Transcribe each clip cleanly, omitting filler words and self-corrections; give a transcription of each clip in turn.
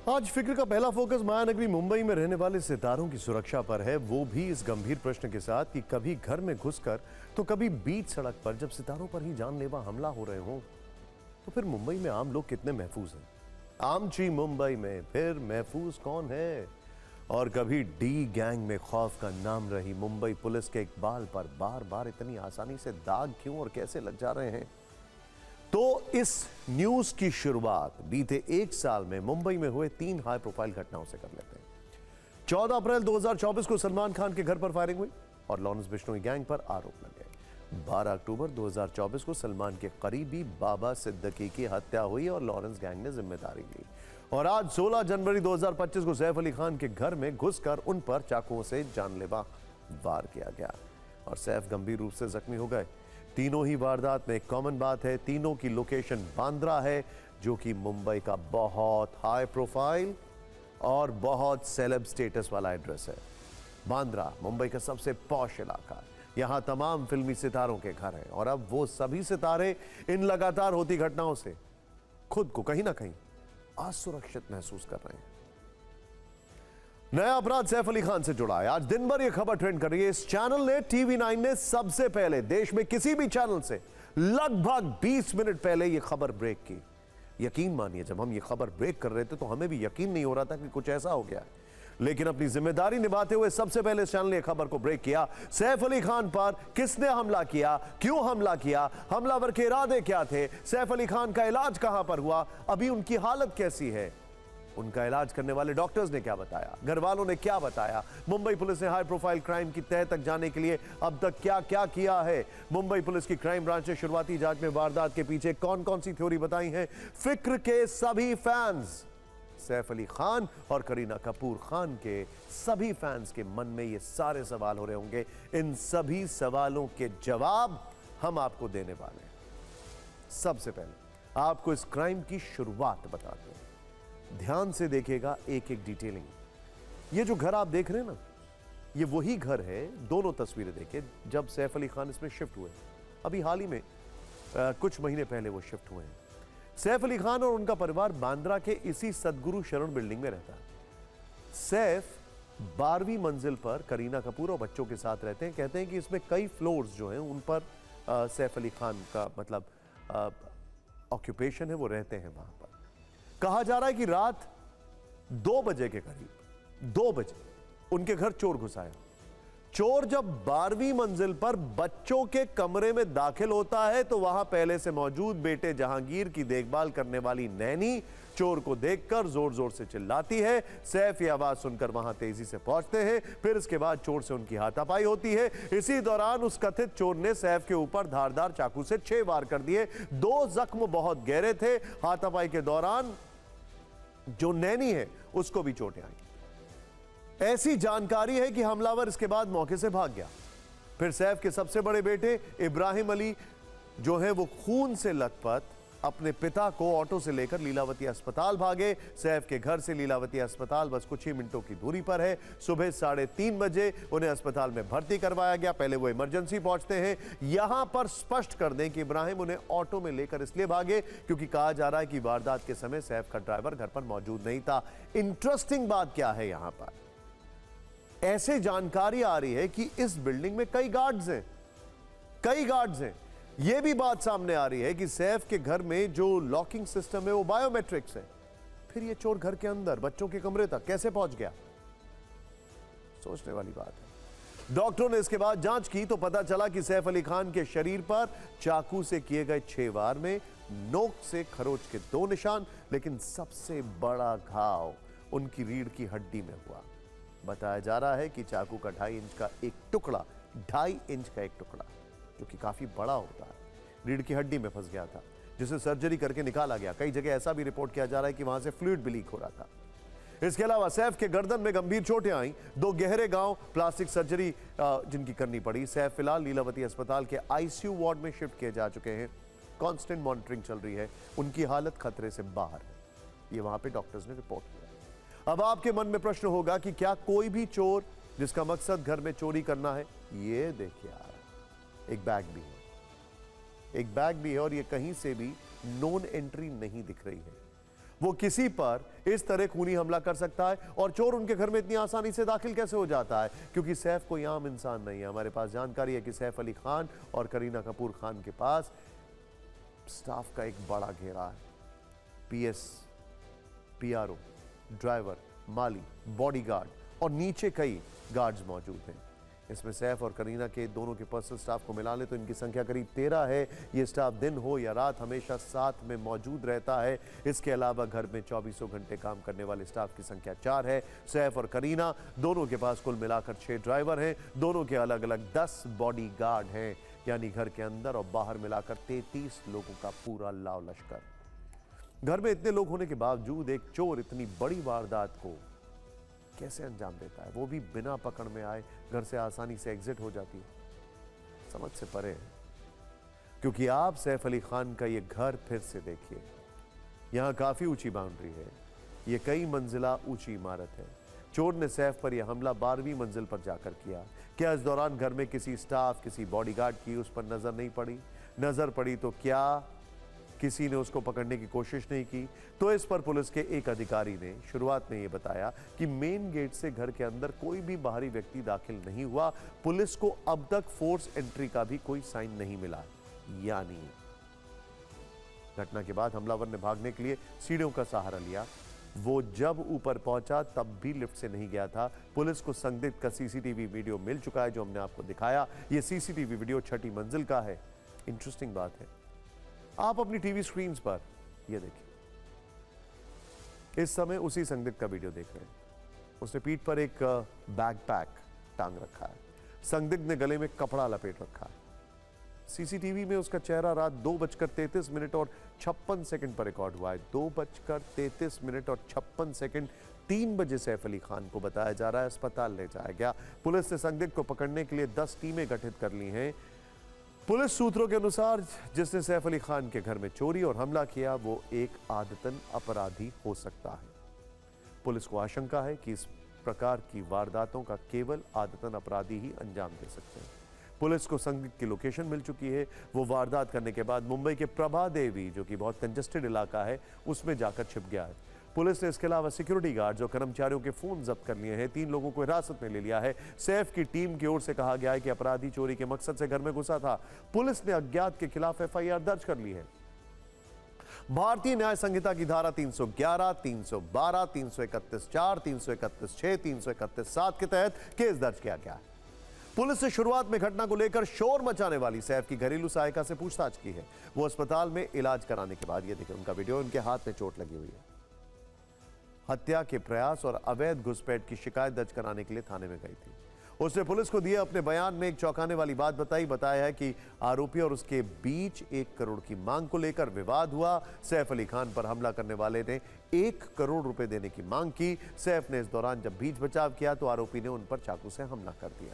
आज फिक्र का पहला फोकस महानगरी मुंबई में रहने वाले सितारों की सुरक्षा पर है, वो भी इस गंभीर प्रश्न के साथ कि कभी घर में घुसकर तो कभी बीच सड़क पर जब सितारों पर ही जानलेवा हमला हो रहे हों तो फिर मुंबई में आम लोग कितने महफूज हैं। आमची मुंबई में फिर महफूज कौन है? और कभी डी गैंग में खौफ का नाम रही मुंबई पुलिस के इकबाल पर बार बार इतनी आसानी से दाग क्यों और कैसे लग जा रहे हैं? तो इस न्यूज की शुरुआत बीते एक साल में मुंबई में हुए 3 हाई प्रोफाइल घटनाओं से कर लेते हैं। 14 अप्रैल 2024 को सलमान खान के घर पर फायरिंग हुई और लॉरेंस बिश्नोई गैंग पर आरोप लगे। 12 अक्टूबर 2024 को सलमान के करीबी बाबा सिद्दीकी की हत्या हुई और लॉरेंस गैंग ने जिम्मेदारी ली। और आज 16 जनवरी 2025 को सैफ अली खान के घर में घुसकर उन पर चाकुओं से जानलेवा वार किया गया और सैफ गंभीर रूप से जख्मी हो गए। तीनों ही वारदात में एक कॉमन बात है, तीनों की लोकेशन बांद्रा है, जो कि मुंबई का बहुत हाई प्रोफाइल और बहुत सेलेब स्टेटस वाला एड्रेस है। बांद्रा मुंबई का सबसे पॉश इलाका है, यहां तमाम फिल्मी सितारों के घर हैं और अब वो सभी सितारे इन लगातार होती घटनाओं से खुद को कहीं ना कहीं असुरक्षित महसूस कर रहे हैं। नया अपराध सैफ अली खान से जुड़ा है। आज दिन भर यह खबर ट्रेंड कर रही है। इस चैनल ने TV9 ने सबसे पहले देश में किसी भी चैनल से लगभग 20 मिनट पहले यह खबर ब्रेक की। यकीन मानिए, जब हम ये खबर ब्रेक कर रहे थे तो हमें भी यकीन नहीं हो रहा था कि कुछ ऐसा हो गया है, लेकिन अपनी जिम्मेदारी निभाते हुए सबसे पहले इस चैनल ने खबर को ब्रेक किया। सैफ अली खान पर किसने हमला किया, क्यों हमला किया, हमलावर के इरादे क्या थे, सैफ अली खान का इलाज कहां पर हुआ, अभी उनकी हालत कैसी है, उनका इलाज करने वाले डॉक्टर्स ने क्या बताया, घर वालों ने क्या बताया, मुंबई पुलिस ने हाई प्रोफाइल क्राइम की तह तक जाने के लिए अब तक क्या क्या किया है, मुंबई पुलिस की क्राइम ब्रांच ने शुरुआती जांच में वारदात के पीछे कौन कौन सी थ्योरी बताई है। फिक्र के सभी फैंस, सैफ अली खान और करीना कपूर खान के सभी फैंस के मन में ये सारे सवाल हो रहे होंगे। इन सभी सवालों के जवाब हम आपको देने वाले हैं। सबसे पहले आपको इस क्राइम की शुरुआत बताते हैं, ध्यान से देखिएगा एक एक डिटेलिंग। ये जो घर आप देख रहे हैं ना, ये वही घर है, दोनों तस्वीरें देखिए, जब सैफ अली खान इसमें शिफ्ट हुए। अभी हाल ही में कुछ महीने पहले वो शिफ्ट हुए हैं। सैफ अली खान और उनका परिवार बांद्रा के इसी सदगुरु शरण बिल्डिंग में रहता है। सैफ 12वीं मंजिल पर करीना कपूर और बच्चों के साथ रहते हैं। कहते हैं कि इसमें कई फ्लोर्स जो हैं उन पर सैफ अली खान का मतलब ऑक्यूपेशन है, वो रहते हैं वहां पर। कहा जा रहा है कि रात 2 बजे के करीब 2 बजे उनके घर चोर घुस आया। चोर जब 12वीं मंजिल पर बच्चों के कमरे में दाखिल होता है तो वहां पहले से मौजूद बेटे जहांगीर की देखभाल करने वाली नैनी चोर को देखकर जोर जोर से चिल्लाती है। सैफ ये आवाज सुनकर वहां तेजी से पहुंचते हैं। फिर इसके बाद चोर से उनकी हाथापाई होती है। इसी दौरान उस कथित चोर ने सैफ के ऊपर धारदार चाकू से 6 वार कर दिए। 2 जख्म बहुत गहरे थे। हाथापाई के दौरान जो नैनी है उसको भी चोटें आई। ऐसी जानकारी है कि हमलावर इसके बाद मौके से भाग गया। फिर सैफ के सबसे बड़े बेटे इब्राहिम अली जो है वो खून से लथपथ अपने पिता को ऑटो से लेकर लीलावती अस्पताल भागे। सैफ के घर से लीलावती अस्पताल बस कुछ ही मिनटों की दूरी पर है। सुबह 3:30 बजे उन्हें अस्पताल में भर्ती करवाया गया। पहले वो इमरजेंसी पहुंचते हैं। यहां पर स्पष्ट कर दें कि इब्राहिम उन्हें ऑटो में लेकर इसलिए भागे क्योंकि कहा जा रहा है कि वारदात के समय सैफ का ड्राइवर घर पर मौजूद नहीं था। इंटरेस्टिंग बात क्या है, यहां पर ऐसे जानकारी आ रही है कि इस बिल्डिंग में कई गार्ड्स हैं। यह भी बात सामने आ रही है कि सैफ के घर में जो लॉकिंग सिस्टम है वो बायोमेट्रिक्स है। फिर ये चोर घर के अंदर बच्चों के कमरे तक कैसे पहुंच गया, सोचने वाली बात है। डॉक्टरों ने इसके बाद जांच की तो पता चला कि सैफ अली खान के शरीर पर चाकू से किए गए 6 वार में नोक से खरोच के 2 निशान, लेकिन सबसे बड़ा घाव उनकी रीढ़ की हड्डी में हुआ। बताया जा रहा है कि चाकू का 2.5 इंच का एक टुकड़ा, 2.5 इंच का एक टुकड़ा जो कि काफी बड़ा होता है, रीढ़ की हड्डी में फंस गया था, जिसे सर्जरी करके निकाला गया। कई जगह ऐसा भी रिपोर्ट किया जा रहा है कि वहां से फ्लूइड भी लीक हो रहा था। इसके अलावा सैफ के गर्दन में गंभीर चोटें आई। 2 गहरे गांव प्लास्टिक सर्जरी जिनकी करनी पड़ी। सैफ फिलहाल लीलावती अस्पताल के ICU वार्ड में शिफ्ट किए जा चुके हैं। कांस्टेंट मॉनिटरिंग चल रही है। उनकी हालत खतरे से बाहर है, ये वहां पे डॉक्टर्स ने रिपोर्ट किया। अब आपके मन में प्रश्न होगा कि क्या कोई भी चोर जिसका मकसद घर में चोरी करना है, ये देखिए यार, एक बैग भी है, और ये कहीं से भी नोन एंट्री नहीं दिख रही है। वो किसी पर इस तरह खूनी हमला कर सकता है और चोर उनके घर में इतनी आसानी से दाखिल कैसे हो जाता है? क्योंकि सैफ कोई आम इंसान नहीं है। हमारे पास जानकारी है कि सैफ अली खान और करीना कपूर खान के पास स्टाफ का एक बड़ा घेरा है। पीएस, पीआरओ, ड्राइवर, माली, बॉडीगार्ड और नीचे कई गार्ड्स मौजूद हैं। इसमें सैफ और करीना के दोनों के पर्सनल स्टाफ को मिला ले तो इनकी संख्या करीब 13 है। ये स्टाफ दिन हो या रात हमेशा साथ में मौजूद रहता है। इसके अलावा घर में 24 घंटे काम करने वाले स्टाफ की संख्या 4 है। सैफ और करीना दोनों के पास कुल मिलाकर 6 ड्राइवर हैं। दोनों के अलग अलग 10 बॉडीगार्ड हैं, यानी घर के अंदर और बाहर मिलाकर 33 लोगों का पूरा लाव लश्कर। घर में इतने लोग होने के बावजूद एक चोर इतनी बड़ी वारदात को कैसे अंजाम देता है, वो भी बिना पकड़ में आए? घर से आसानी से एग्जिट हो जाती है, समझ से परे है। क्योंकि आप सैफ अली खान का ये घर फिर से देखिए। यहां काफी ऊंची बाउंड्री है, ये कई मंजिला ऊंची इमारत है। चोर ने सैफ पर यह हमला 12वीं मंजिल पर जाकर किया। क्या इस दौरान घर में किसी स्टाफ, किसी बॉडीगार्ड की उस पर नजर नहीं पड़ी? नजर पड़ी तो क्या किसी ने उसको पकड़ने की कोशिश नहीं की? तो इस पर पुलिस के एक अधिकारी ने शुरुआत में यह बताया कि मेन गेट से घर के अंदर कोई भी बाहरी व्यक्ति दाखिल नहीं हुआ। पुलिस को अब तक फोर्स एंट्री का भी कोई साइन नहीं मिला। यानी घटना के बाद हमलावर ने भागने के लिए सीढ़ियों का सहारा लिया। वो जब ऊपर पहुंचा तब भी लिफ्ट से नहीं गया था। पुलिस को संदिग्ध का सीसीटीवी वीडियो मिल चुका है, जो हमने आपको दिखाया। यह सीसीटीवी वीडियो 6ठी मंजिल का है। इंटरेस्टिंग बात है, आप अपनी टीवी स्क्रीन पर यह देखिए, इस समय उसी संदिग्ध का वीडियो देख रहे हैं। उसने पीठ पर एक बैकपैक टांग रखा है। संदिग्ध ने गले में कपड़ा लपेट रखा है। सीसीटीवी में उसका चेहरा रात 2:33 और 56 सेकंड पर रिकॉर्ड हुआ है। 2:33 और 56 सेकंड 3 बजे सैफ अली खान को बताया जा रहा है अस्पताल ले जाया गया। पुलिस ने संदिग्ध को पकड़ने के लिए 10 टीमें गठित कर ली हैं। पुलिस सूत्रों के अनुसार जिसने सैफ अली खान के घर में चोरी और हमला किया वो एक आदतन अपराधी हो सकता है। पुलिस को आशंका है कि इस प्रकार की वारदातों का केवल आदतन अपराधी ही अंजाम दे सकते हैं। पुलिस को संदिग्ध की लोकेशन मिल चुकी है। वो वारदात करने के बाद मुंबई के प्रभा देवी, जो कि बहुत कंजेस्टेड इलाका है, उसमें जाकर छिप गया है। पुलिस ने इसके अलावा सिक्योरिटी गार्ड और कर्मचारियों के फोन जब्त कर लिए हैं। 3 लोगों को हिरासत में ले लिया है। सैफ की टीम की ओर से कहा गया है कि अपराधी चोरी के मकसद से घर में घुसा था। पुलिस ने अज्ञात के खिलाफ एफआईआर दर्ज कर ली है। भारतीय न्याय संहिता की धारा 311, 312, 331(4), 331(6), 331(7) के तहत केस दर्ज किया गया है। पुलिस ने शुरुआत में घटना को लेकर शोर मचाने वाली सैफ की घरेलू सहायिका से पूछताछ की है। वो अस्पताल में इलाज कराने के बाद, ये देखिए उनका वीडियो, उनके हाथ में चोट लगी हुई है। हत्या के प्रयास और अवैध घुसपैठ की शिकायत दर्ज कराने के लिए थाने में गई थी। उसने पुलिस को दिए अपने बयान में एक चौंकाने वाली बात बताया है कि आरोपी और उसके बीच 1 करोड़ की मांग को लेकर विवाद हुआ। सैफ अली खान पर हमला करने वाले ने 1 करोड़ रुपए देने की मांग की। सैफ ने इस दौरान जब बीच बचाव किया तो आरोपी ने उन पर चाकू से हमला कर दिया।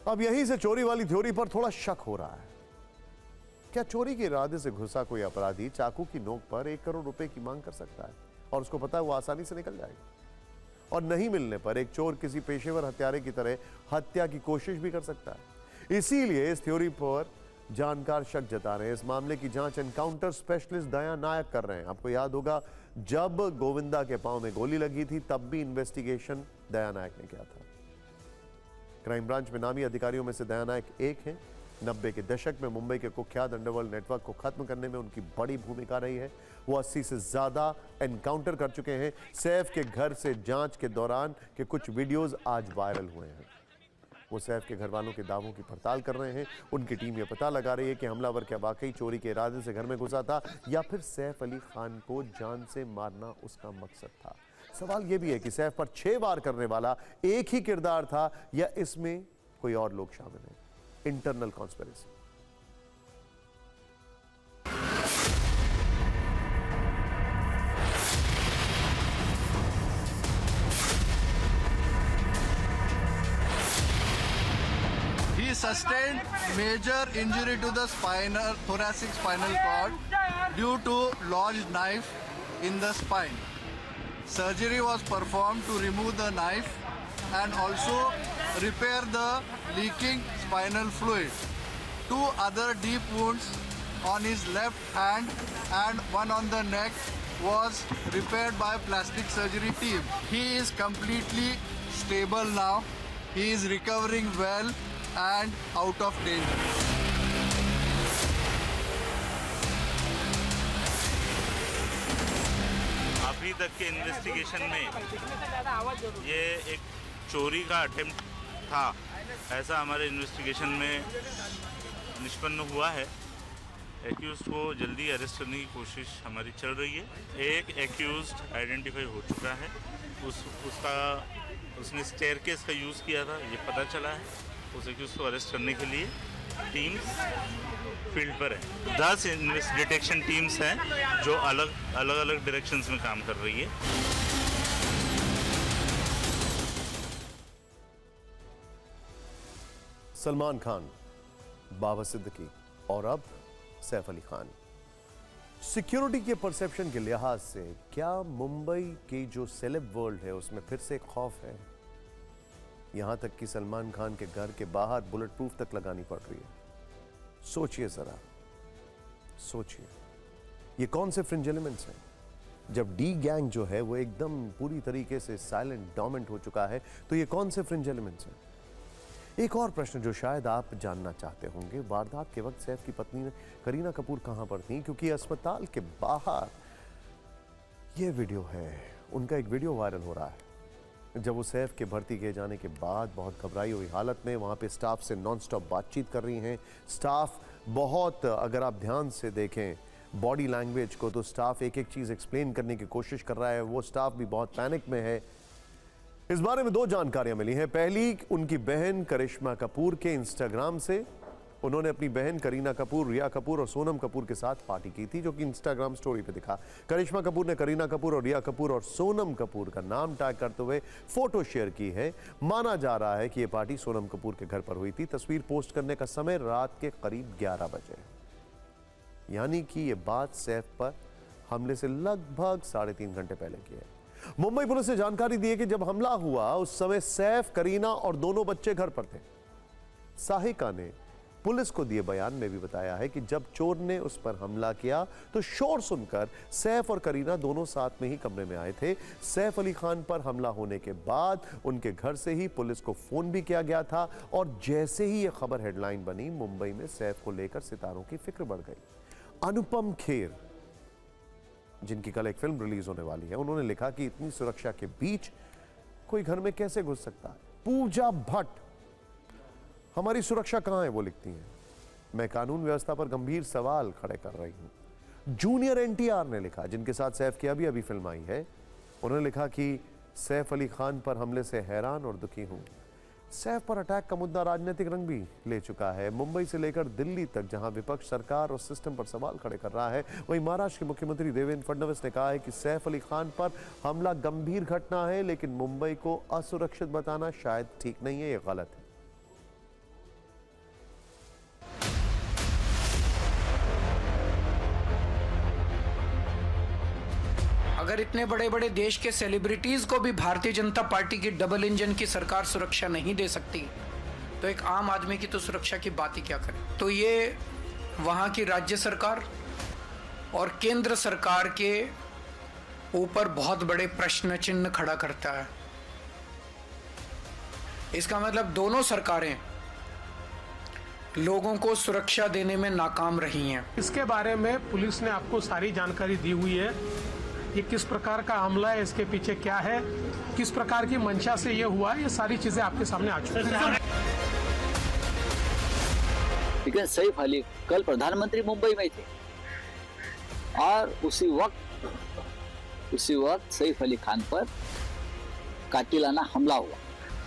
अब यहीं से चोरी वाली थ्योरी पर थोड़ा शक हो रहा है। क्या चोरी के इरादे से घुसा कोई अपराधी चाकू की नोक पर 1 करोड़ रुपए की मांग कर सकता है और उसको पता है वो आसानी से निकल जाएगा? और नहीं मिलने पर एक चोर किसी पेशेवर हत्यारे की तरह हत्या की कोशिश भी कर सकता है। इसीलिए इस थ्योरी पर जानकार शक जता रहे हैं। इस मामले की जांच एनकाउंटर स्पेशलिस्ट दया नायक कर रहे हैं। आपको याद होगा जब गोविंदा के पांव में गोली लगी थी तब भी इन्वेस्टिगेशन दया नायक ने किया था। क्राइम ब्रांच में नामी अधिकारियों में से दया नायक एक हैं। 90 के दशक में मुंबई के कुख्यात अंडरवर्ल्ड नेटवर्क को खत्म करने में उनकी बड़ी भूमिका रही है। वो 80 से ज्यादा एनकाउंटर कर चुके हैं। सैफ के घर से जांच के दौरान के कुछ वीडियोस आज वायरल हुए हैं। वो सैफ के घर वालों के दावों की पड़ताल कर रहे हैं। उनकी टीम ये पता लगा रही है कि हमलावर क्या वाकई चोरी के इरादे से घर में घुसा था या फिर सैफ अली खान को जान से मारना उसका मकसद था। सवाल यह भी है कि सैफ पर 6 वार करने वाला एक ही किरदार था या इसमें कोई और लोग शामिल हैं। Internal conspiracy. He sustained major injury to the thoracic spinal cord due to lodged knife in the spine. Surgery was performed to remove the knife and also repair the leaking spinal fluid. 2 other deep wounds on his left hand and one on the neck was repaired by plastic surgery team. He is completely stable now. He is recovering well and out of danger. अभी तक के investigation में ये एक चोरी का attempt था, ऐसा हमारे इन्वेस्टिगेशन में निष्पन्न हुआ है। एक्यूज्ड को जल्दी अरेस्ट करने की कोशिश हमारी चल रही है। एक एक्यूज्ड आइडेंटिफाई हो चुका है, उसने स्टेयरकेस का यूज़ किया था, ये पता चला है। उस एक्यूज्ड को अरेस्ट करने के लिए टीम्स फील्ड पर है। 10 डिटेक्शन टीम्स हैं जो अलग अलग डायरेक्शंस में काम कर रही है। सलमान खान, बाबा सिद्दीकी और अब सैफ अली खान। सिक्योरिटी के परसेप्शन के लिहाज से क्या मुंबई की जो सेलेब वर्ल्ड है उसमें फिर से एक खौफ है? यहां तक कि सलमान खान के घर के बाहर बुलेट प्रूफ तक लगानी पड़ रही है। सोचिए जरा, सोचिए ये कौन से फ्रिंज एलिमेंट्स हैं? जब डी गैंग जो है वो एकदम पूरी तरीके से साइलेंट डोमिनेंट हो चुका है, तो ये कौन से फ्रिंज एलिमेंट्स हैं? एक और प्रश्न जो शायद आप जानना चाहते होंगे, वारदात के वक्त सैफ की पत्नी करीना कपूर कहां पर थी? क्योंकि अस्पताल के बाहर ये वीडियो है, उनका एक वीडियो वायरल हो रहा है जब वो सैफ के भर्ती किए जाने के बाद बहुत घबराई हुई हालत में वहाँ पे स्टाफ से नॉन स्टॉप बातचीत कर रही हैं। स्टाफ बहुत, अगर आप ध्यान से देखें बॉडी लैंग्वेज को, तो स्टाफ एक एक चीज़ एक्सप्लेन करने की कोशिश कर रहा है। वो स्टाफ भी बहुत पैनिक में है। इस बारे में 2 जानकारियां मिली हैं। पहली, उनकी बहन करिश्मा कपूर के इंस्टाग्राम से उन्होंने अपनी बहन करीना कपूर, रिया कपूर और सोनम कपूर के साथ पार्टी की थी, जो कि इंस्टाग्राम स्टोरी पे दिखा। करिश्मा कपूर ने करीना कपूर और रिया कपूर और सोनम कपूर का नाम टैग करते हुए फोटो शेयर की है। माना जा रहा है कि यह पार्टी सोनम कपूर के घर पर हुई थी। तस्वीर पोस्ट करने का समय रात के करीब 11 बजे, यानी कि यह बात सैफ पर हमले से लगभग 3.5 घंटे पहले की है। मुंबई पुलिस ने जानकारी दी है कि जब हमला हुआ उस समय सैफ, करीना और दोनों बच्चे घर पर थे। साहिका ने पुलिस को दिए बयान में भी बताया है कि जब चोर ने उस पर हमला किया तो शोर सुनकर सैफ और करीना दोनों साथ में ही कमरे में आए थे। सैफ अली खान पर हमला होने के बाद उनके घर से ही पुलिस को फोन भी किया गया था और जैसे ही यह खबर हेडलाइन बनी, मुंबई में सैफ को लेकर सितारों की फिक्र बढ़ गई। अनुपम खेर, जिनकी कल एक फिल्म रिलीज होने वाली है, उन्होंने लिखा कि इतनी सुरक्षा के बीच कोई घर में कैसे घुस सकता है। पूजा भट्ट, हमारी सुरक्षा कहां है, वो लिखती हैं। मैं कानून व्यवस्था पर गंभीर सवाल खड़े कर रही हूं। जूनियर एनटीआर ने लिखा, जिनके साथ सैफ की अभी फिल्म आई है, उन्होंने लिखा कि सैफ अली खान पर हमले से हैरान और दुखी हूं। सैफ पर अटैक का मुद्दा राजनीतिक रंग भी ले चुका है। मुंबई से लेकर दिल्ली तक जहां विपक्ष सरकार और सिस्टम पर सवाल खड़े कर रहा है, वहीं महाराष्ट्र के मुख्यमंत्री देवेंद्र फडणवीस ने कहा है कि सैफ अली खान पर हमला गंभीर घटना है, लेकिन मुंबई को असुरक्षित बताना शायद ठीक नहीं है, यह गलत है। अगर इतने बड़े बड़े देश के सेलिब्रिटीज को भी भारतीय जनता पार्टी की डबल इंजन की सरकार सुरक्षा नहीं दे सकती, तो एक आम आदमी की तो सुरक्षा की बात ही क्या करें। तो ये वहां की राज्य सरकार और केंद्र सरकार के ऊपर बहुत बड़े प्रश्न चिन्ह खड़ा करता है। इसका मतलब दोनों सरकारें लोगों को सुरक्षा देने में नाकाम रही हैं। इसके बारे में पुलिस ने आपको सारी जानकारी दी हुई है। ये किस प्रकार का हमला है, इसके पीछे क्या है, किस प्रकार की मंशा से ये हुआ, ये सारी चीजें आपके सामने आ चुकी हैं। लेकिन सैफ अली कल प्रधानमंत्री मुंबई में थे और उसी वक्त सैफ अली खान पर कातिलाना हमला हुआ।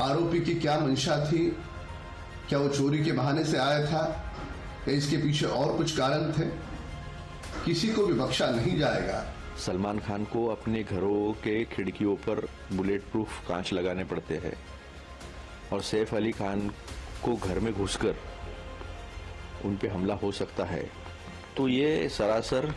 आरोपी की क्या मंशा थी? क्या वो चोरी के बहाने से आया था या इसके पीछे और कुछ कारण थे? किसी को भी बख्शा नहीं जाएगा। सलमान खान को अपने घरों के खिड़कियों पर बुलेट प्रूफ कांच लगाने पड़ते हैं और सैफ अली खान को घर में घुसकर उन पे हमला हो सकता है, तो ये सरासर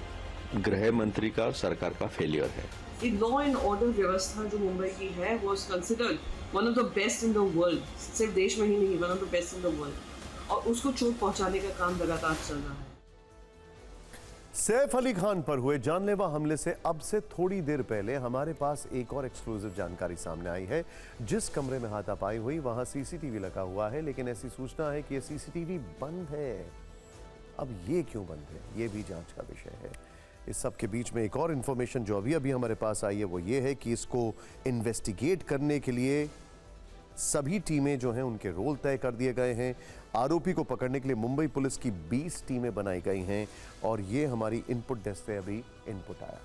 गृह मंत्री का और सरकार का फेलियर है। ये लॉ एंड ऑर्डर व्यवस्था जो मुंबई की है वो is considered one of the best in the world, सिर्फ देश में ही नहीं, one of the best in the world, और उसको चोट पहुंचाने का काम लगातार चल रहा है। सैफ अली खान पर हुए जानलेवा हमले से अब से थोड़ी देर पहले हमारे पास एक और एक्सक्लूसिव जानकारी सामने आई है। जिस कमरे में हाथापाई हुई वहां सीसीटीवी लगा हुआ है, लेकिन ऐसी सूचना है कि यह सीसीटीवी बंद है। अब ये क्यों बंद है, ये भी जांच का विषय है। इस सब के बीच में एक और इंफॉर्मेशन जो अभी हमारे पास आई है वो ये है कि इसको इन्वेस्टिगेट करने के लिए सभी टीमें जो हैं उनके रोल तय कर दिए गए हैं। आरोपी को पकड़ने के लिए मुंबई पुलिस की 20 टीमें बनाई गई हैं और ये हमारी इनपुट डेस्क से अभी इनपुट आया।